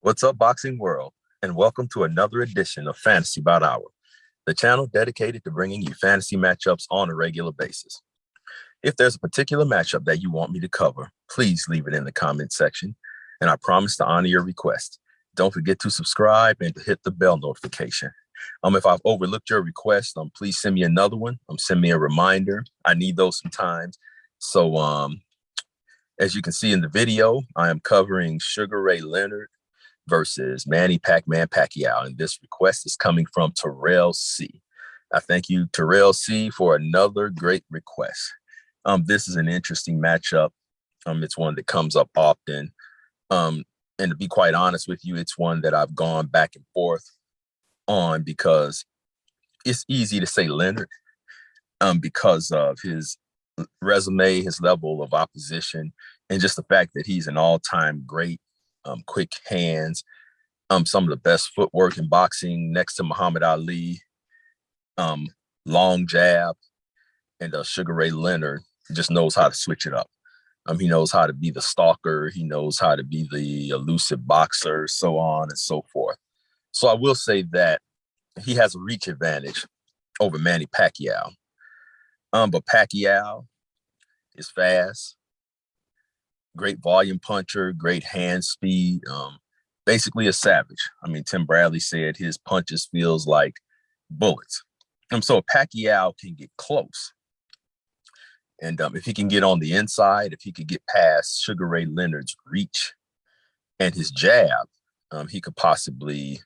What's up, boxing world, and welcome to another edition of Fantasy Bout Hour, the channel dedicated to bringing you fantasy matchups on a regular basis. If there's a particular matchup that you want me to cover, please leave it in the comment section, and I promise to honor your request. Don't forget to subscribe and to hit the bell notification. If I've overlooked your request, please send me another one. Send me a reminder. I need those sometimes. So, as you can see in the video, I am covering Sugar Ray Leonard versus Manny Pac-Man Pacquiao, and this request is coming from Terrell C. I thank you, Terrell C, for another great request. This is an interesting matchup. It's one that comes up often. And to be quite honest with you, it's one that I've gone back and forth on because it's easy to say Leonard because of his resume, his level of opposition, and just the fact that he's an all-time great, quick hands, some of the best footwork in boxing next to Muhammad Ali, long jab, and Sugar Ray Leonard just knows how to switch it up. He knows how to be the stalker. He knows how to be the elusive boxer, so on and so forth. So I will say that he has a reach advantage over Manny Pacquiao. But Pacquiao is fast, great volume puncher, great hand speed, basically a savage. Tim Bradley said his punches feels like bullets. So Pacquiao can get close. And if he can get on the inside, if he could get past Sugar Ray Leonard's reach and his jab, he could possibly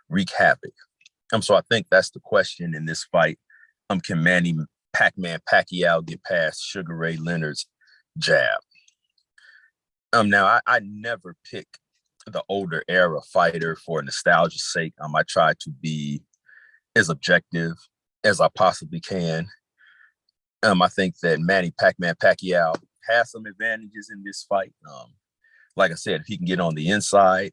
wreak havoc. So I think that's the question in this fight. Can Manny Pac-Man Pacquiao get past Sugar Ray Leonard's jab? Now I never pick the older era fighter for nostalgia's sake. I try to be as objective as I possibly can. I think that Manny Pac-Man Pacquiao has some advantages in this fight. Like I said, if he can get on the inside,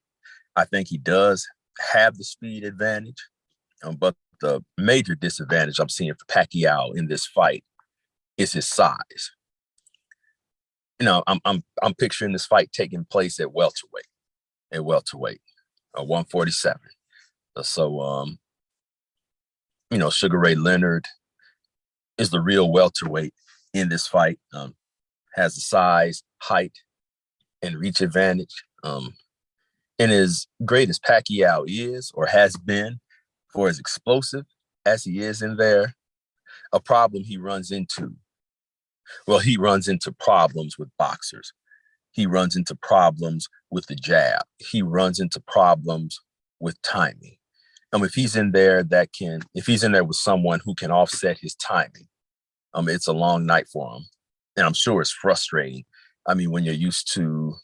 I think he does have the speed advantage. But the major disadvantage I'm seeing for Pacquiao in this fight is his size. I'm picturing this fight taking place at welterweight, 147. So, Sugar Ray Leonard is the real welterweight in this fight, has the size, height, and reach advantage. And as great as Pacquiao is or has been, for as explosive as he is in there, a problem he runs into problems with boxers. He runs into problems with the jab. He runs into problems with timing. If he's in there with someone who can offset his timing, it's a long night for him. And I'm sure it's frustrating. When you're used to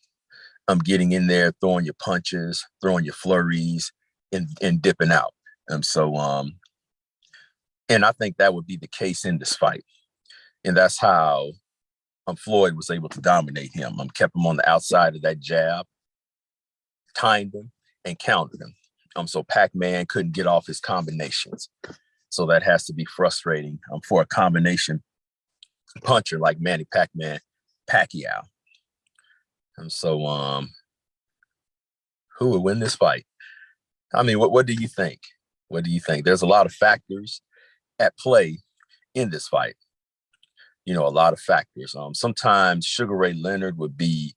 getting in there, throwing your punches, throwing your flurries, and dipping out. And I think that would be the case in this fight. And that's how Floyd was able to dominate him. Kept him on the outside of that jab, timed him, and countered him. So Pac-Man couldn't get off his combinations. So that has to be frustrating for a combination puncher like Manny Pac-Man Pacquiao. So who would win this fight? What do you think? What do you think? There's a lot of factors at play in this fight. A lot of factors. Sometimes Sugar Ray Leonard would be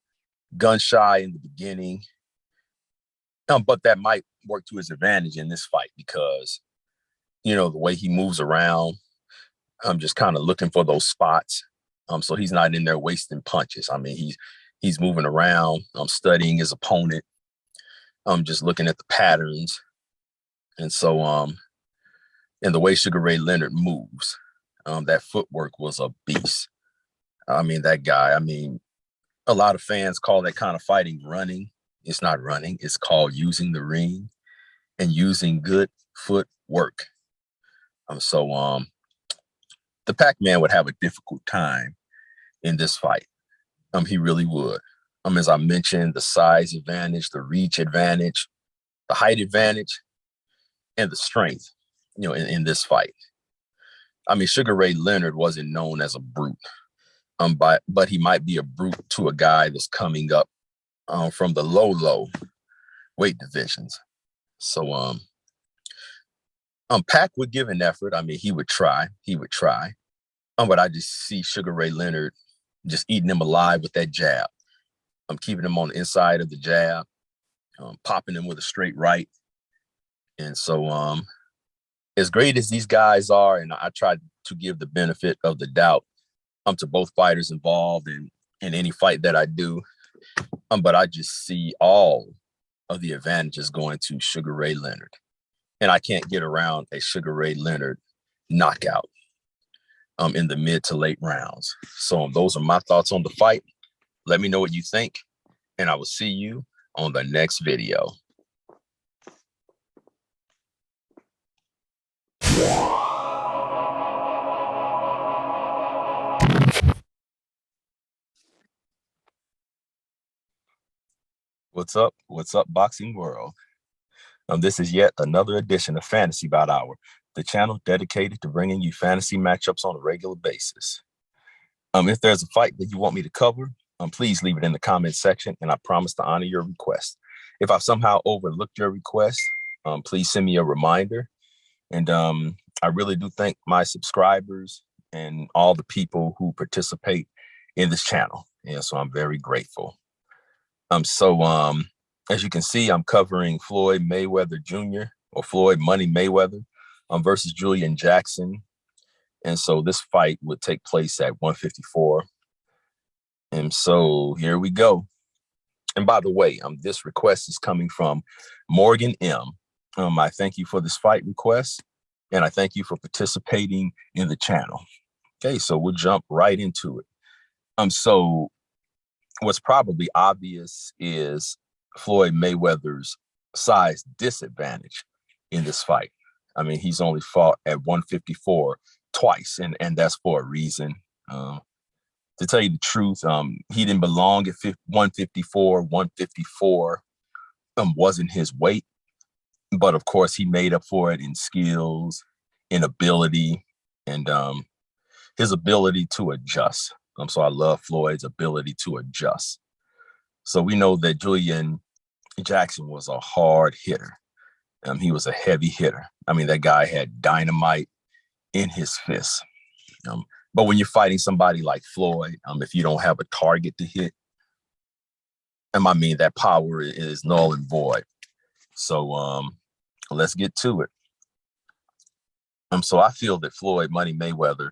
gun shy in the beginning, but that might work to his advantage in this fight because, the way he moves around, I'm just kind of looking for those spots. So he's not in there wasting punches. He's moving around, studying his opponent, just looking at the patterns. And so, and the way Sugar Ray Leonard moves, that footwork was a beast. That guy, a lot of fans call that kind of fighting running. It's not running. It's called using the ring and using good footwork. The Pac-Man would have a difficult time in this fight. He really would. As I mentioned, the size advantage, the reach advantage, the height advantage, and the strength, in this fight. I mean, Sugar Ray Leonard wasn't known as a brute, but he might be a brute to a guy that's coming up from the low weight divisions. So Pac would give an effort. I mean, he would try. But I just see Sugar Ray Leonard just eating him alive with that jab. I'm keeping him on the inside of the jab, popping him with a straight right. And so as great as these guys are, and I try to give the benefit of the doubt to both fighters involved in any fight that I do. But I just see all of the advantages going to Sugar Ray Leonard. And I can't get around a Sugar Ray Leonard knockout in the mid to late rounds. So those are my thoughts on the fight. Let me know what you think, and I will see you on the next video. What's up? What's up, boxing world? This is yet another edition of Fantasy Bout Hour, the channel dedicated to bringing you fantasy matchups on a regular basis. If there's a fight that you want me to cover, please leave it in the comment section, and I promise to honor your request. If I've somehow overlooked your request, please send me a reminder. And I really do thank my subscribers and all the people who participate in this channel. Yeah, so I'm very grateful. As you can see, I'm covering Floyd Mayweather Jr. or Floyd Money Mayweather versus Julian Jackson. And so this fight would take place at 154. And so here we go. And by the way, this request is coming from Morgan M. I thank you for this fight request, and I thank you for participating in the channel. Okay, so we'll jump right into it. So what's probably obvious is Floyd Mayweather's size disadvantage in this fight. I mean, he's only fought at 154 twice, and that's for a reason. To tell you the truth, he didn't belong at 154. 154 wasn't his weight, but of course he made up for it in skills, in ability, and his ability to adjust. So I love Floyd's ability to adjust. So we know that Julian Jackson was a hard hitter. He was a heavy hitter. I mean, that guy had dynamite in his fists. But when you're fighting somebody like Floyd, if you don't have a target to hit, I mean, that power is null and void. So let's get to it. So I feel that Floyd Money Mayweather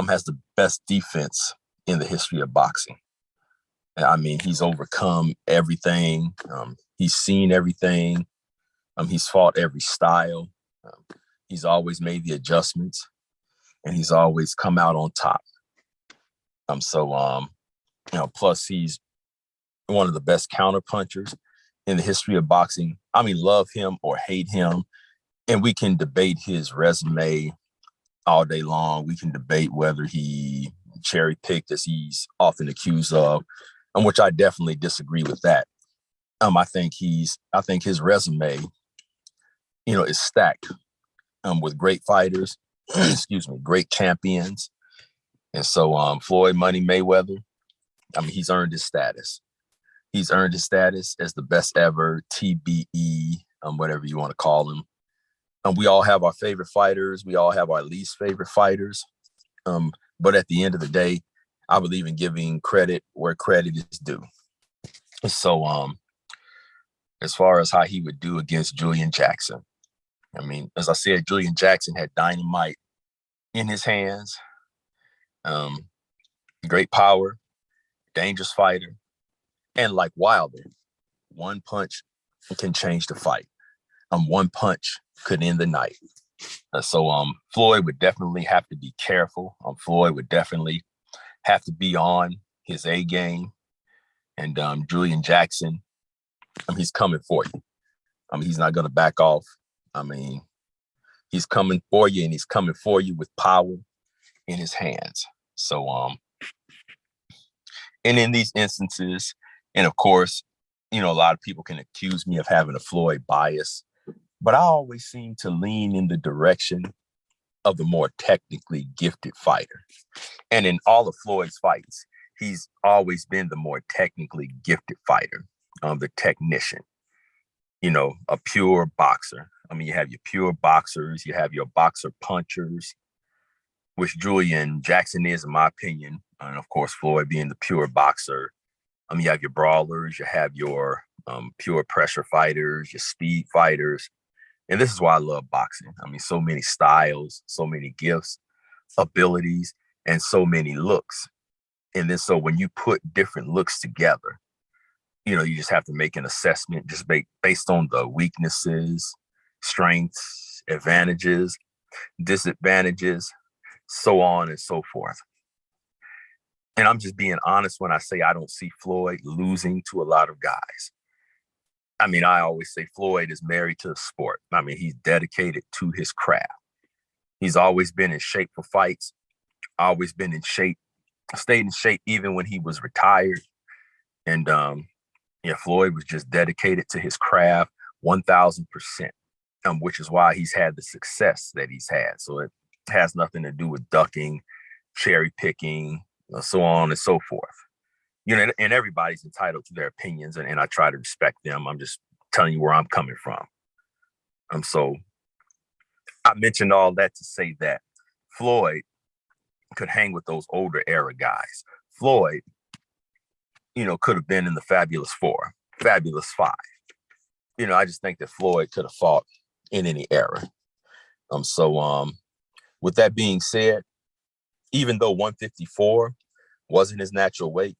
has the best defense in the history of boxing. I mean, he's overcome everything. He's seen everything. He's fought every style. He's always made the adjustments, and he's always come out on top. Plus he's one of the best counter punchers in the history of boxing. I mean, love him or hate him, and we can debate his resume all day long. We can debate whether he cherry picked, as he's often accused of, which I definitely disagree with that. I think his resume, is stacked with great fighters, excuse me, great champions. And so Floyd Money Mayweather, I mean, he's earned his status. He's earned his status as the best ever, TBE, whatever you want to call him. We all have our favorite fighters. We all have our least favorite fighters. But at the end of the day, I believe in giving credit where credit is due. So as far as how he would do against Julian Jackson, I mean, as I said, Julian Jackson had dynamite in his hands. Great power, dangerous fighter. And like Wilder, one punch can change the fight. One punch could end the night. So Floyd would definitely have to be careful. Floyd would definitely have to be on his A game. And Julian Jackson, he's coming for you. He's not going to back off. I mean, he's coming for you, and he's coming for you with power in his hands. So, and in these instances, and of course, a lot of people can accuse me of having a Floyd bias, but I always seem to lean in the direction of the more technically gifted fighter. And in all of Floyd's fights, he's always been the more technically gifted fighter, the technician, a pure boxer. I mean, you have your pure boxers, you have your boxer punchers, which Julian Jackson is, in my opinion. And of course, Floyd being the pure boxer. You have your brawlers, you have your pure pressure fighters, your speed fighters. And this is why I love boxing. I mean, so many styles, so many gifts, abilities, and so many looks. And then so when you put different looks together, you just have to make an assessment just based on the weaknesses, strengths, advantages, disadvantages, so on and so forth. And I'm just being honest when I say I don't see Floyd losing to a lot of guys. I mean, I always say Floyd is married to the sport. I mean, he's dedicated to his craft. He's always been in shape for fights, always been in shape, stayed in shape even when he was retired. And Floyd was just dedicated to his craft 1000%, which is why he's had the success that he's had. So it has nothing to do with ducking, cherry picking, so on and so forth. And everybody's entitled to their opinions, and I try to respect them. I'm just telling you where I'm coming from. So I mentioned all that to say that Floyd could hang with those older era guys. Floyd, could have been in the Fabulous Four, Fabulous Five. I just think that Floyd could have fought in any era. With that being said, even though 154 wasn't his natural weight,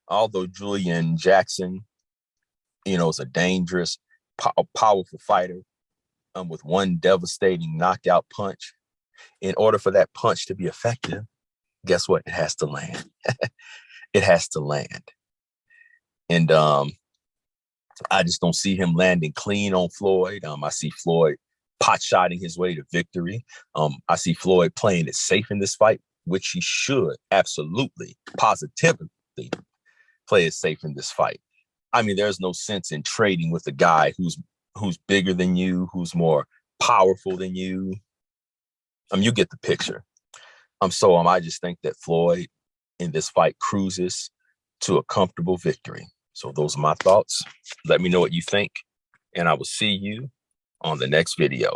although Julian Jackson, is a dangerous, powerful fighter with one devastating knockout punch, in order for that punch to be effective, guess what? It has to land. It has to land. And I just don't see him landing clean on Floyd. I see Floyd pot-shotting his way to victory. I see Floyd playing it safe in this fight, which he should absolutely, positively play it safe in this fight. I mean, there's no sense in trading with a guy who's bigger than you, who's more powerful than you. You get the picture. I just think that Floyd in this fight cruises to a comfortable victory. So those are my thoughts. Let me know what you think, and I will see you on the next video.